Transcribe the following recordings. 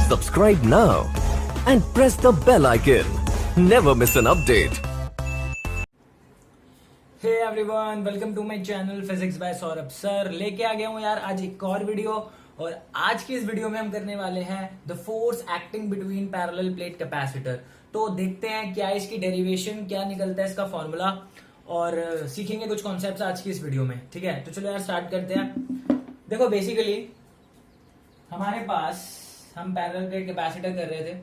Subscribe now and press the bell icon. Never miss an update. Hey everyone, welcome to my channel physics by Saurabh sir. लेके आ गया हूँ यार आज एक और वीडियो, और आज की इस वीडियो में हम करने वाले हैं the force acting between parallel plate capacitor. तो देखते हैं क्या इसकी डेरिवेशन, क्या निकलता है इसका फॉर्मूला, और सीखेंगे कुछ कॉन्सेप्ट्स आज की इस वीडियो में। ठीक है, तो चलो यार स्टार्ट करते हैं। देखो बेसिकली हमारे पास हम पैरेलल प्लेट कैपेसिटर कर रहे थे,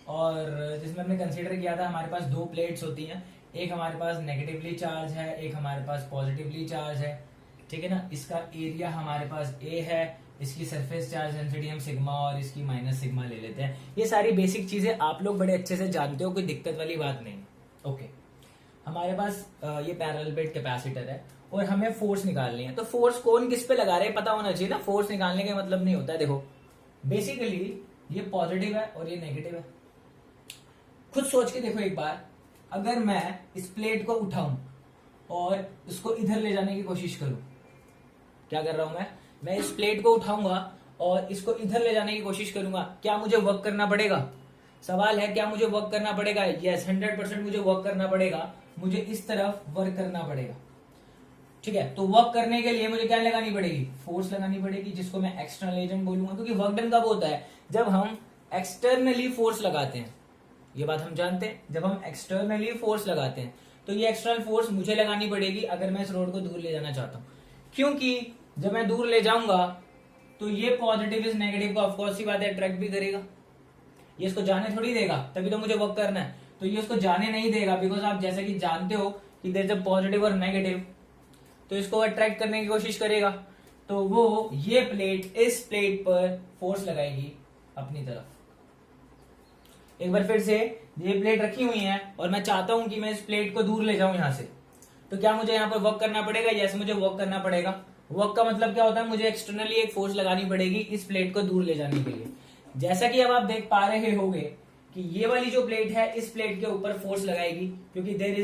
और जिसमें हमने कंसीडर किया था हमारे पास दो प्लेट्स होती हैं, एक हमारे पास नेगेटिवली चार्ज है, एक हमारे पास पॉजिटिवली चार्ज है। ठीक है ना, इसका एरिया हमारे पास ए है, इसकी सरफेस चार्ज डेंसिटी हम सिग्मा और इसकी माइनस सिग्मा ले लेते हैं। ये सारी बेसिक चीजें आप लोग बड़े अच्छे से जानते हो, कोई दिक्कत वाली बात नहीं। ओके, हमारे पास ये पैरेलल प्लेट कैपेसिटर है और हमें फोर्स निकालनी है। तो फोर्स कौन किस पे लगा रहे हैं पता होना चाहिए ना। फोर्स निकालने का मतलब नहीं होता है, देखो बेसिकली ये पॉजिटिव है और ये नेगेटिव है। खुद सोच के देखो एक बार, अगर मैं इस प्लेट को उठाऊं और इसको इधर ले जाने की कोशिश करूं, क्या कर रहा हूं मैं इस प्लेट को उठाऊंगा और इसको इधर ले जाने की कोशिश करूंगा, क्या मुझे वर्क करना पड़ेगा? सवाल है क्या मुझे वर्क करना पड़ेगा? यस, 100% मुझे वर्क करना पड़ेगा। मुझे इस तरफ वर्क करना पड़ेगा। ठीक है, तो वर्क करने के लिए मुझे क्या लगानी पड़ेगी? फोर्स लगानी पड़ेगी, जिसको मैं एक्सटर्नल एजेंट बोलूंगा। क्योंकि वर्क डन कब होता है? जब हम एक्सटर्नली फोर्स लगाते हैं। ये बात हम जानते हैं, जब हम एक्सटर्नली फोर्स लगाते हैं तो ये एक्सटर्नल फोर्स मुझे लगानी पड़ेगी अगर मैं इस रोड को दूर ले जाना चाहता हूं। क्योंकि जब मैं दूर ले जाऊंगा तो ये पॉजिटिव इस नेगेटिव को ऑफकोर्स सी बात है अट्रैक्ट भी करेगा। ये इसको जाने थोड़ी देगा, तभी तो मुझे वर्क करना है। तो ये उसको जाने नहीं देगा, बिकॉज आप जैसे कि जानते हो कि देयर इज अ पॉजिटिव और नेगेटिव, तो इसको अट्रैक्ट करने की कोशिश करेगा। तो वो ये प्लेट इस प्लेट पर फोर्स लगाएगी अपनी तरफ। एक बार फिर से, ये प्लेट रखी हुई है और मैं चाहता हूं कि मैं इस प्लेट को दूर ले जाऊं यहां से, तो क्या मुझे यहां पर वर्क करना पड़ेगा? यस, मुझे वर्क करना पड़ेगा। वर्क का मतलब क्या होता है? मुझे एक्सटर्नली एक फोर्स लगानी पड़ेगी इस प्लेट को दूर ले जाने के लिए। जैसा कि अब आप देख पा रहे होंगे कि ये वाली जो प्लेट है इस प्लेट के ऊपर फोर्स लगाएगी, क्योंकि there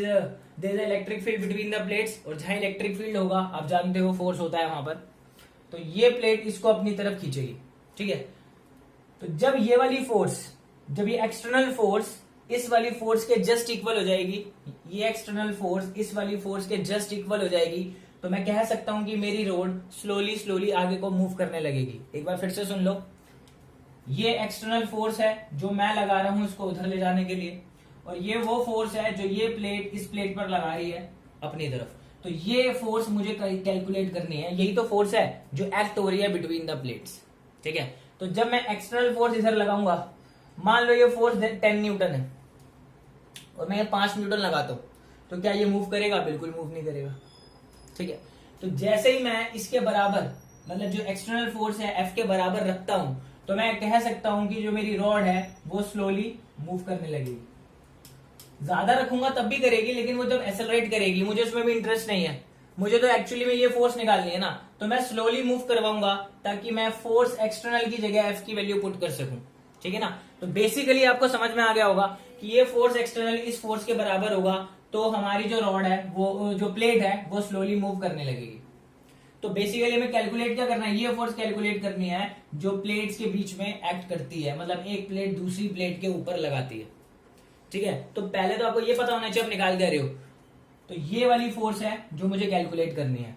is electric field between the plates, और जहां इलेक्ट्रिक फील्ड होगा आप जानते हो फोर्स होता है वहां पर। तो ये प्लेट इसको अपनी तरफ खींचेगी। ठीक है, तो जब ये वाली फोर्स, जब ये एक्सटर्नल फोर्स इस वाली फोर्स के जस्ट इक्वल हो जाएगी, ये एक्सटर्नल फोर्स इस वाली फोर्स के जस्ट इक्वल हो जाएगी, तो मैं कह सकता हूं कि मेरी रोड स्लोली स्लोली आगे को मूव करने लगेगी। एक बार फिर से सुन लो, ये एक्सटर्नल फोर्स है जो मैं लगा रहा हूं इसको उधर ले जाने के लिए, और ये वो फोर्स है जो ये प्लेट इस प्लेट पर लगा रही है अपनी तरफ। तो ये फोर्स मुझे कैलकुलेट करनी है। यही तो फोर्स है जो एक्ट हो रही है बिटवीन द प्लेट्स। ठीक है, तो जब मैं एक्सटर्नल फोर्स इधर लगाऊंगा, मान लो ये फोर्स 10 न्यूटन है और मैं 5 न्यूटन लगाता हूं, तो क्या ये मूव करेगा? बिल्कुल मूव नहीं करेगा। ठीक है, तो जैसे ही मैं इसके बराबर, मतलब जो एक्सटर्नल फोर्स है F के बराबर रखता हूं, तो मैं कह सकता हूं कि जो मेरी रॉड है वो स्लोली मूव करने लगेगी। ज्यादा रखूंगा तब भी करेगी, लेकिन वो जब एक्सेलरेट करेगी, मुझे उसमें भी इंटरेस्ट नहीं है। मुझे तो एक्चुअली में ये फोर्स निकालनी है ना, तो मैं स्लोली मूव करवाऊंगा ताकि मैं फोर्स एक्सटर्नल की जगह F की वैल्यू पुट कर सकूं। ठीक है ना, तो बेसिकली आपको समझ में आ गया होगा कि ये फोर्स एक्सटर्नल इस फोर्स के बराबर होगा, तो हमारी जो रॉड है, वो जो प्लेट है वो स्लोली मूव करने लगेगी। तो बेसिकली हमें कैलकुलेट क्या करना है? ये फोर्स कैलकुलेट करनी है जो प्लेट्स के बीच में एक्ट करती है, मतलब एक प्लेट दूसरी प्लेट के ऊपर लगाती है। ठीक है, तो पहले तो आपको ये पता होना चाहिए आप निकाल क्या रहे हो। तो ये वाली फोर्स है जो मुझे कैलकुलेट करनी है।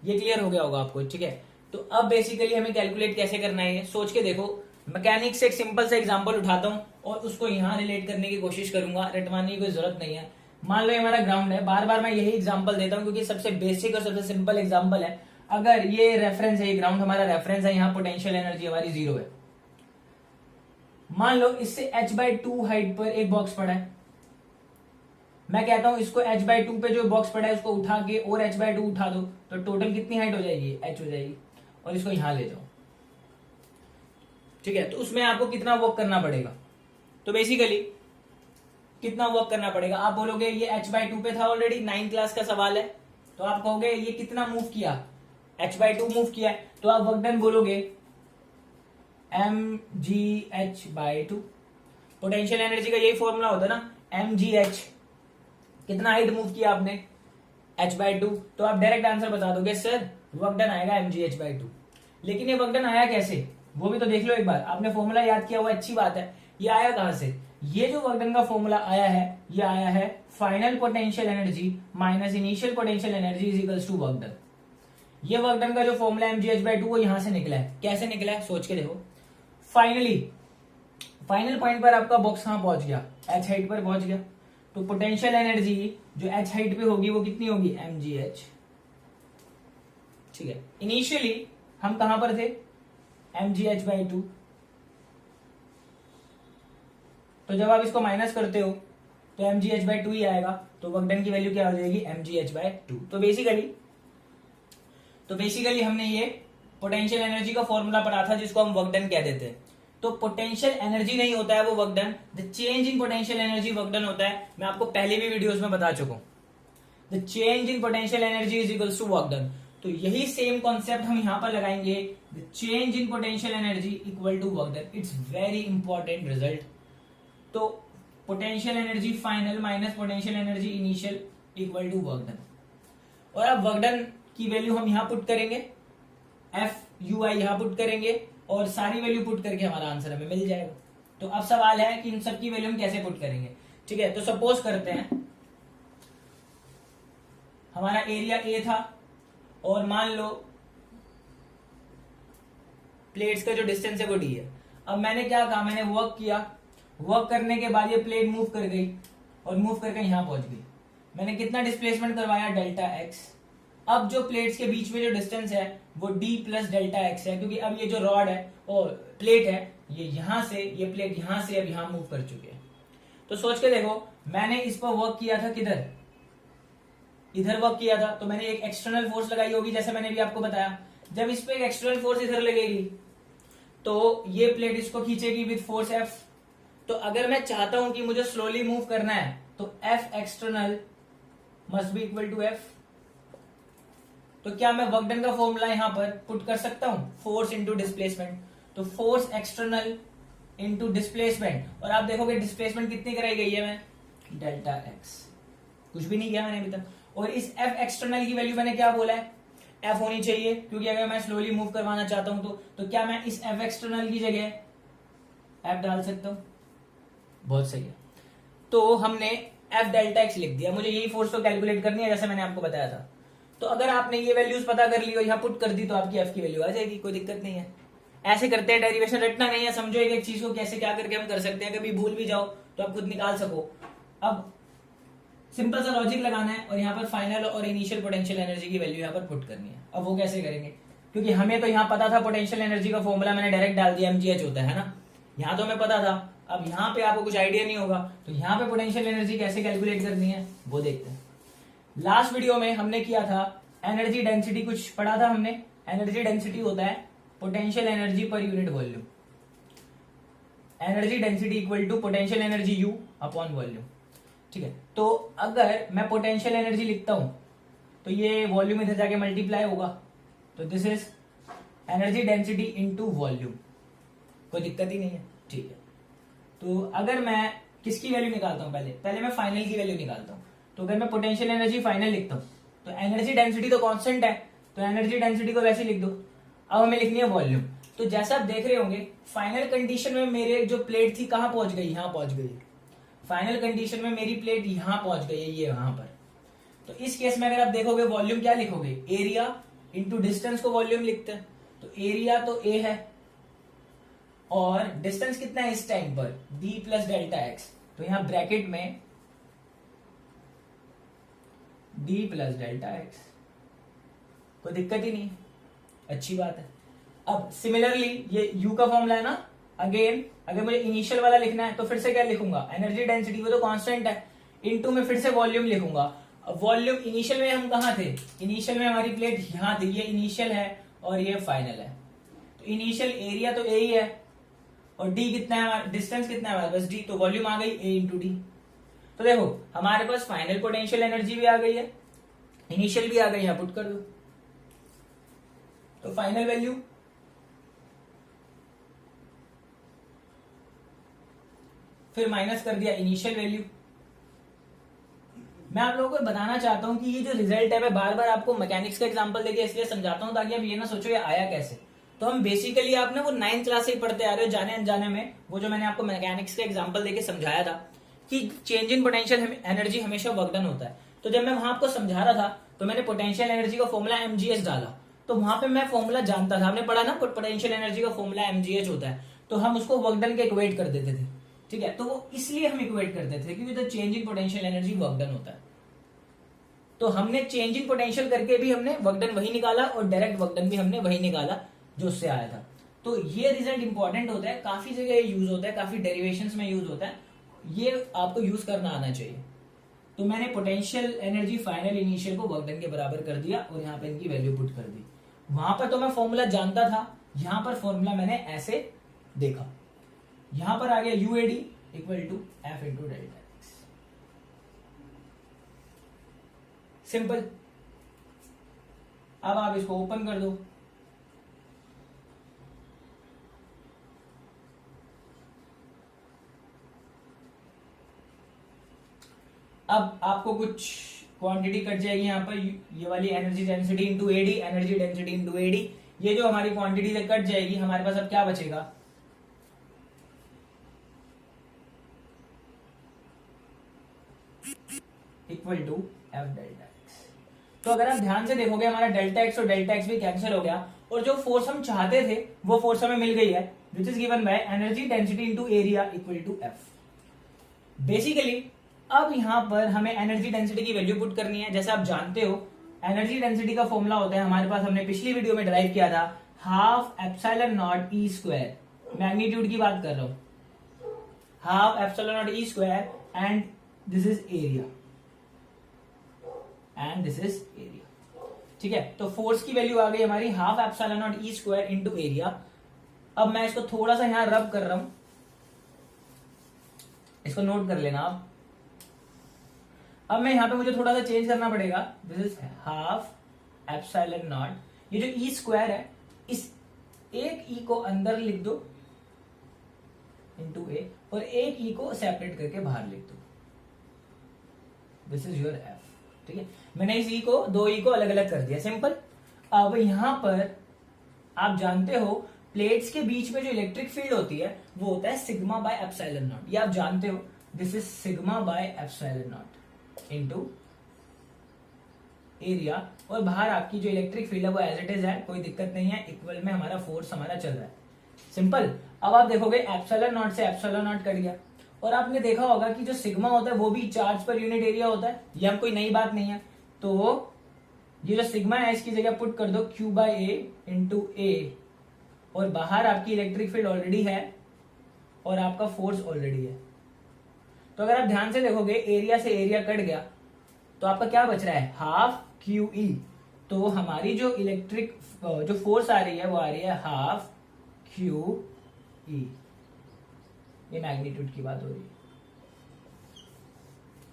ये क्लियर हो गया होगा आपको। ठीक है, तो अब बेसिकली हमें कैलकुलेट कैसे करना है सोच के देखो। मैकेनिक्स से एक सिंपल सा एग्जांपल उठाता हूं और उसको यहां रिलेट करने की कोशिश करूंगा, रटवाने की कोई जरूरत नहीं है। मान लो ये हमारा ग्राउंड है, बार बार मैं यही एग्जांपल देता हूं क्योंकि सबसे बेसिक और सबसे सिंपल एग्जांपल है। अगर ये रेफरेंस है, ये ग्राउंड हमारा रेफरेंस है, यहाँ पोटेंशियल एनर्जी हमारी 0 है। मान लो इससे h/2 हाइट पर एक बॉक्स पड़ा है। मैं कहता हूं इसको h/2 पे जो बॉक्स पड़ा है उसको उठा के और h/2 उठा दो, तो टोटल कितनी हाइट हो जाएगी? h हो जाएगी। और इसको यहां ले जाओ। ठीक है, तो उसमें आपको कितना वर्क करना पड़ेगा? तो बेसिकली कितना वर्क करना पड़ेगा? आप बोलोगे ये h/2 पे था ऑलरेडी, 9th क्लास का सवाल है, तो आप कहोगे ये कितना मूव किया? h/2 मूव किया है, तो आप वर्क डन बोलोगे mgh/2। पोटेंशियल एनर्जी का यही फॉर्मूला होता है ना, mgh। कितना हाइट मूव किया आपने? h/2। तो आप डायरेक्ट आंसर बता दोगे सर वर्क डन आएगा mgh/2। लेकिन ये वर्क डन आया कैसे? वो भी तो देख लो एक बार, आपने फॉर्मूला याद किया हुआ, अच्छी बात है। ये आया कहां से? ये जो वर्क डन का फॉर्मूला आया है, ये आया है final potential energy minus initial potential energy is equals to work done. ये वर्क डन का जो फॉर्मूला mgh/2 वो यहां से निकला है। कैसे निकला है सोच के देखो। फाइनल पॉइंट पर आपका बॉक्स कहां पहुंच गया? h हाइट पर पहुंच गया। तो पोटेंशियल एनर्जी जो h हाइट पे होगी वो कितनी होगी? mgh। ठीक है, इनिशियली हम कहां पर थे? mgh/2। तो जब आप इसको माइनस करते हो तो mgh/2 ही आएगा। तो वर्क डन की वैल्यू क्या हो जाएगी? mgh/2। तो बेसिकली हमने ये पोटेंशियल एनर्जी का फॉर्मूला पढ़ा था जिसको हम वर्क डन कह देते हैं। तो पोटेंशियल एनर्जी नहीं होता है वो work done, the change in potential energy work done होता है। मैं आपको पहले भी वीडियोस में बता चुका हूं। The change in potential energy is equals to work done. तो यही सेम कॉन्सेप्ट हम यहां पर लगाएंगे, the change in potential energy equal to work done. It's very important result. तो potential energy final minus potential energy initial equal to work done. और अब work done की वैल्यू हम यहां पुट करेंगे, एफ यू आई यहां पुट करेंगे और सारी वैल्यू पुट करके हमारा आंसर हमें मिल जाएगा। तो अब सवाल है कि इन सब की वैल्यू हम कैसे पुट करेंगे। ठीक है, तो सपोज करते हैं हमारा एरिया ए था और मान लो प्लेट्स का जो डिस्टेंस है वो डी है। अब मैंने क्या कहा, मैंने वर्क किया, वर्क करने के बाद ये प्लेट मूव कर गई और मूव करके यहां पहुंच गई। मैंने कितना डिस्प्लेसमेंट करवाया? Delta X. अब जो प्लेट्स के बीच में जो डिस्टेंस है वो डी प्लस डेल्टा एक्स है, क्योंकि अब ये जो रॉड है और प्लेट है ये यहां से, ये प्लेट यहां से अब यहां मूव कर चुके हैं। तो सोच के देखो, मैंने इस पर वर्क किया था किधर? इधर वर्क किया था। तो मैंने एक एक्सटर्नल फोर्स लगाई होगी, जैसे मैंने भी आपको बताया। जब इस पे एक एक्सटर्नल फोर्स इधर लगेगी तो ये प्लेट इसको खींचेगी विद फोर्स एफ। तो अगर मैं चाहता हूं कि मुझे स्लोली मूव करना है तो F external must be equal to F. तो क्या मैं वर्क डन का फॉर्मूला यहां पर पुट कर सकता हूं? Force into displacement. तो फोर्स एक्सटर्नल इंटू डिस्प्लेसमेंट। और आप देखोगे डिस्प्लेसमेंट कितनी कराई गई है? मैं डेल्टा एक्स, कुछ भी नहीं किया मैंने अभी तक। और इस एफ एक्सटर्नल की वैल्यू मैंने क्या बोला है? एफ होनी चाहिए, क्योंकि अगर मैं स्लोली मूव करवाना चाहता हूं तो क्या मैं इस एफ एक्सटर्नल की जगह एफ डाल सकता हूं? बहुत सही है। तो हमने एफ डेल्टा एक्स लिख दिया। मुझे यही फोर्स तो कैलकुलेट करनी है जैसे मैंने आपको बताया था। तो अगर आपने ये वैल्यूज पता कर ली और यहाँ पुट कर दी तो आपकी एफ की वैल्यू आ जाएगी, कोई दिक्कत नहीं है। ऐसे करते हैं, डेरिवेशन रटना नहीं है, समझो एक चीज को कैसे क्या करके हम कर सकते हैं। कभी भूल भी जाओ तो आप खुद निकाल सको। अब सिंपल सा लॉजिक लगाना है और यहाँ पर फाइनल और इनिशियल पोटेंशियल एनर्जी की वैल्यू यहाँ पर पुट करनी है। अब वो कैसे करेंगे? क्योंकि हमें तो यहाँ पता था पोटेंशियल एनर्जी का फॉर्मूला, मैंने डायरेक्ट डाल दिया, mgh होता है ना। यहाँ तो हमें पता था। अब यहाँ पे आपको कुछ आइडिया नहीं होगा तो यहाँ पे पोटेंशियल एनर्जी कैसे कैलकुलेट करनी है वो देखते हैं। लास्ट वीडियो में हमने किया था एनर्जी डेंसिटी, कुछ पढ़ा था हमने। एनर्जी डेंसिटी होता है potential energy per unit volume. Energy density equal to potential energy U upon volume. ठीक है, तो अगर मैं पोटेंशियल एनर्जी लिखता हूं तो ये वॉल्यूम इधर जाके मल्टीप्लाई होगा। तो this is energy density into volume, कोई दिक्कत ही नहीं है। ठीक है, तो अगर मैं किसकी वैल्यू निकालता हूं? पहले मैं फाइनल की वैल्यू निकालता हूं। तो अगर मैं पोटेंशियल एनर्जी फाइनल लिखता हूं तो एनर्जी डेंसिटी तो कांस्टेंट है, तो एनर्जी डेंसिटी को वैसे लिख दो। अब हमें लिखनी है वॉल्यूम। तो जैसा आप देख रहे होंगे फाइनल कंडीशन में मेरे जो प्लेट थी कहां पहुंच गई? यहां पहुंच गई। फाइनल कंडीशन में मेरी प्लेट यहां पहुंच गई है, ये यहां पर। तो इस केस में अगर आप देखोगे वॉल्यूम क्या लिखोगे? एरिया इंटू डिस्टेंस को वॉल्यूम लिखते हैं। तो एरिया तो ए है और डिस्टेंस कितना है इस टाइम पर? d plus delta X. तो यहां ब्रैकेट में d प्लस डेल्टा एक्स, कोई दिक्कत ही नहीं, अच्छी बात है। अब सिमिलरली ये u का फॉर्मूला है ना, अगेन अगर मुझे इनिशियल वाला लिखना है तो फिर से क्या लिखूंगा? एनर्जी डेंसिटी, वो तो कांस्टेंट है, इनटू में फिर से वॉल्यूम लिखूंगा। अब वॉल्यूम इनिशियल में हम कहां थे? इनिशियल में हमारी प्लेट यहां थी, ये इनिशियल है और ये फाइनल है। तो इनिशियल एरिया तो ए ही है और डी कितना है हमारा? डिस्टेंस कितना है हमारे पास? डी। तो वॉल्यूम आ गई ए इंटू डी। तो देखो हमारे पास फाइनल पोटेंशियल एनर्जी भी आ गई है, इनिशियल भी आ गई, यहां पुट कर दो। तो फाइनल वैल्यू फिर माइनस कर दिया इनिशियल वैल्यू। मैं आप लोगों को बताना चाहता हूं कि ये जो रिजल्ट है, मैं बार बार आपको मैकेनिक्स का एग्जांपल देके इसलिए समझाता हूं ताकि आप ये ना सोचो ये आया कैसे। तो हम बेसिकली आप ना वो 9th क्लास से ही पढ़ते आ रहे हो जाने अनजाने में। वो जो मैंने आपको मैकेनिक्स का एग्जांपल देके समझाया था कि चेंज इन पोटेंशियल एनर्जी हमेशा वर्क डन होता है। तो जब मैं वहां आपको समझा रहा था तो मैंने पोटेंशियल एनर्जी का फॉर्मूला mgh डाला, तो वहां पे मैं फॉर्मूला जानता था, आपने पढ़ा ना पोटेंशियल एनर्जी का फॉर्मूला mgh होता है, तो हम उसको वर्क डन के इक्वेट कर देते थे। ठीक है, तो वो इसलिए हम इक्वेट करते थे क्योंकि the change in potential energy work done होता है। तो हमने चेंज इन पोटेंशियल करके भी हमने वर्क डन वही निकाला और डायरेक्ट वर्क डन भी हमने वही निकाला जो उससे आया था। तो ये रिजल्ट इंपॉर्टेंट होता है, काफी जगह यूज होता है, काफी डेरिवेशंस में यूज होता है, ये आपको यूज करना आना चाहिए। तो मैंने पोटेंशियल एनर्जी फाइनल इनिशियल को वर्क डन के बराबर कर दिया और यहाँ पे इनकी वैल्यू पुट कर दी। वहां पर तो मैं फॉर्मूला जानता था, यहां पर फॉर्मूला मैंने ऐसे देखा, यहां पर आ गया UAD equal to F into delta x. Simple. अब आप इसको ओपन कर दो, अब आपको कुछ क्वांटिटी कट जाएगी यहाँ पर, ये वाली energy density into A D, energy density into A D, ये जो हमारी क्वांटिटी से कट जाएगी, हमारे पास अब क्या बचेगा, equal to F delta X. तो अगर आप ध्यान से देखोगे हमारा डेल्टा एक्स और डेल्टा एक्स भी कैंसिल हो गया और जो फोर्स हम चाहते थे वो फोर्स हमें मिल गई है, which is given by energy density into area equal to F. Basically अब यहां पर हमें एनर्जी डेंसिटी की वैल्यू पुट करनी है। जैसे आप जानते हो एनर्जी डेंसिटी का फॉर्मूला होता है हमारे पास, हमने पिछली वीडियो में डिराइव किया था, half epsilon not E square, magnitude की बात कर रहा हूं, half epsilon not E square and this is area, and this is area. ठीक है, तो फोर्स की वैल्यू आ गई हमारी half epsilon not E square into area. अब मैं इसको थोड़ा सा यहां रब कर रहा हूं, इसको नोट कर लेना आप। अब मैं यहां पे मुझे थोड़ा सा चेंज करना पड़ेगा, this is half epsilon naught, ये जो ई स्क्वायर है इस एक ई को अंदर लिख दो इंटू ए और एक ई को सेपरेट करके बाहर लिख दो, दिस इज योर एफ। ठीक है, मैंने इस ई को, दो ई को अलग अलग कर दिया, सिंपल। अब यहां पर आप जानते हो प्लेट्स के बीच में जो इलेक्ट्रिक फील्ड होती है वो होता है सिग्मा बाय एप्सिलॉन नॉट, ये आप जानते हो, this is sigma by epsilon not into area, और बाहर आपकी जो इलेक्ट्रिक फील्ड है वो एज इट इज है, कोई दिक्कत नहीं है, इक्वल में हमारा फोर्स हमारा चल रहा है, सिंपल। अब आप देखोगे एप्सिलॉन नॉट से एप्सिलॉन नॉट कट गया, और आपने देखा होगा कि जो सिग्मा होता है वो भी चार्ज पर यूनिट एरिया होता है, ये हम कोई नई बात नहीं है। तो ये जो सिग्मा है इसकी जगह पुट कर दो क्यू बाय ए इंटू ए, और बाहर आपकी इलेक्ट्रिक फील्ड ऑलरेडी है और आपका फोर्स ऑलरेडी है। तो अगर आप ध्यान से देखोगे एरिया से एरिया कट गया तो आपका क्या बच रहा है, हाफ क्यू ई। तो हमारी जो इलेक्ट्रिक जो फोर्स आ रही है वो आ रही है हाफ क्यू ई, ये मैग्नीट्यूड की बात हो रही है।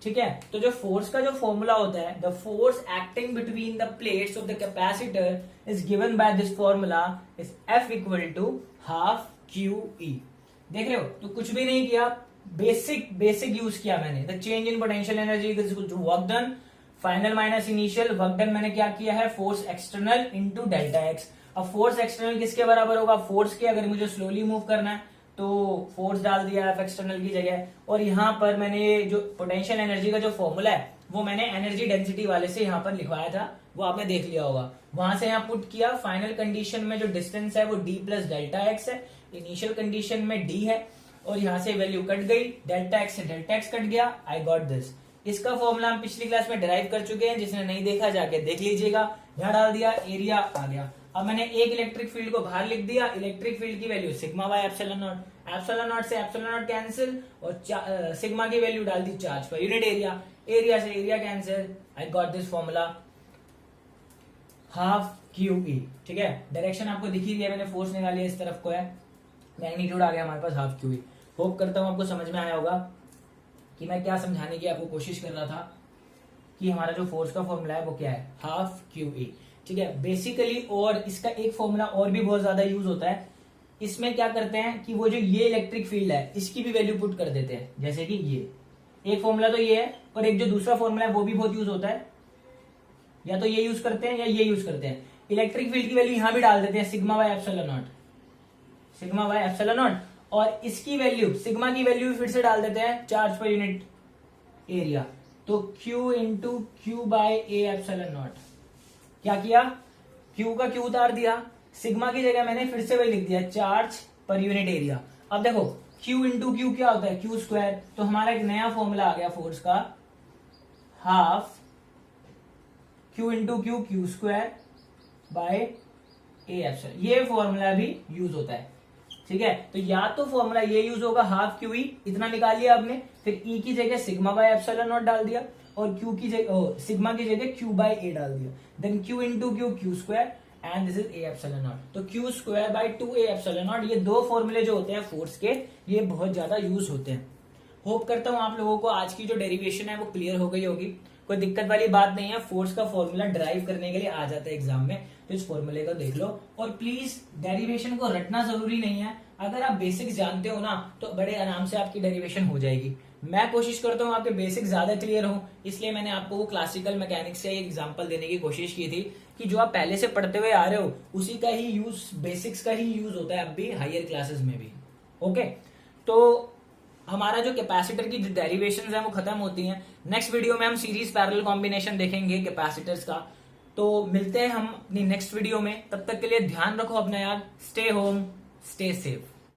ठीक है, तो जो फोर्स का जो फॉर्मूला होता है, the force acting between the plates of the capacitor is given by this formula is F equal to half Q E. देख रहे हो, तो कुछ भी नहीं किया, बेसिक यूज किया मैंने, the change in potential energy is equal to work done final minus initial, work done मैंने क्या किया है, force external into delta X. अब फोर्स एक्सटर्नल किसके बराबर होगा, फोर्स के, अगर मुझे स्लोली मूव करना है तो फोर्स डाल दिया एफ एक्सटर्नल की जगह, और यहाँ पर मैंने जो पोटेंशियल एनर्जी का जो फॉर्मूला है वो मैंने एनर्जी डेंसिटी वाले से यहाँ पर लिखवाया था, वो आपने देख लिया होगा, वहां से यहाँ पुट किया। फाइनल कंडीशन में जो डिस्टेंस है वो डी प्लस डेल्टा एक्स है, इनिशियल कंडीशन में डी है, और यहाँ से वैल्यू कट गई, डेल्टा एक्स से डेल्टा एक्स कट गया, आई गॉट दिस। इसका फॉर्मूला हम पिछली क्लास में डिराइव कर चुके हैं, जिसने नहीं देखा जाके देख लीजिएगा। यहाँ डाल दिया, एरिया आ गया। अब मैंने एक इलेक्ट्रिक फील्ड को बाहर लिख दिया, इलेक्ट्रिक फील्ड की value sigma by epsilon naught, epsilon naught से एप्सिलॉन नॉट कैंसिल, और सिग्मा की वैल्यू डाल दी चार्ज पर यूनिट एरिया, एरिया से area cancel, I got this formula half Q E. ठीक है, डायरेक्शन आपको दिख ही रही है, मैंने फोर्स निकाली है, इस तरफ को है, मैग्नीट्यूड आ गया हमारे पास हाफ क्यू ई। होप करता हूं आपको समझ में आया होगा कि मैं क्या समझाने की आपको कोशिश कर रहा था, कि हमारा जो फोर्स का फॉर्मूला है वो क्या है, हाफ क्यू ई। ठीक है, बेसिकली, और इसका एक फॉर्मूला और भी बहुत ज्यादा यूज होता है, इसमें क्या करते हैं कि वो जो ये इलेक्ट्रिक फील्ड है इसकी भी वैल्यू पुट कर देते हैं, जैसे कि ये एक फॉर्मूला तो ये है, और एक जो दूसरा फॉर्मूला है वो भी बहुत यूज होता है, या तो ये यूज करते हैं या ये यूज करते हैं। इलेक्ट्रिक फील्ड की वैल्यू यहां भी डाल देते हैं sigma by epsilon not, sigma by epsilon not, और इसकी वैल्यू सिग्मा की वैल्यू फिर से डाल देते हैं चार्ज पर यूनिट एरिया, तो Q into Q by A epsilon naught. क्या किया, Q का Q उतार दिया, सिग्मा की जगह मैंने फिर से वही लिख दिया चार्ज पर यूनिट एरिया। अब देखो Q इंटू क्यू क्या होता है, Q स्क्वायर, तो हमारा एक नया फॉर्मूला आ गया फोर्स का, half Q into Q Q square bye A epsilon. ये फॉर्मूला भी यूज होता है, ठीक है। तो या तो फॉर्मूला ये यूज होगा हाफ क्यू ई, इतना निकाल लिया आपने, फिर ई की जगह सिग्मा बाय एप्सिलॉन नॉट डाल दिया, और क्यू की जगह सिग्मा की जगह क्यू बाय ए डाल दिया, then Q into Q Q square and this is A epsilon naught. तो Q square by 2a epsilon naught, ये दो फॉर्मूले जो होते हैं फोर्स के, ये बहुत ज्यादा यूज होते हैं। होप करता हूं आप लोगों को आज की जो डेरिवेशन है वो क्लियर हो गई होगी, कोई दिक्कत वाली बात नहीं है। फोर्स का फॉर्मूला ड्राइव करने के लिए आ जाता है एग्जाम में, तो इस फॉर्मूले को देख लो, और प्लीज डेरिवेशन को रटना जरूरी नहीं है, अगर आप बेसिक्स जानते हो ना तो बड़े आराम से आपकी डेरिवेशन हो जाएगी। मैं कोशिश करता हूँ आपके बेसिक्स ज्यादा क्लियर हो, इसलिए मैंने आपको वो क्लासिकल मैकेनिक्स से एक एग्जांपल देने की कोशिश की थी कि जो आप पहले से पढ़ते हुए आ रहे हो उसी का ही यूज, बेसिक्स का ही यूज होता है अब भी हायर क्लासेस में भी। ओके, तो हमारा जो कैपेसिटर की जो डेरिवेशंस हैं वो खत्म होती हैं। नेक्स्ट वीडियो में हम सीरीज पैरेलल कॉम्बिनेशन देखेंगे कैपेसिटर्स का। तो मिलते हैं हम अपनी नेक्स्ट वीडियो में, तब तक के लिए ध्यान रखो अपना यार, स्टे होम स्टे सेफ।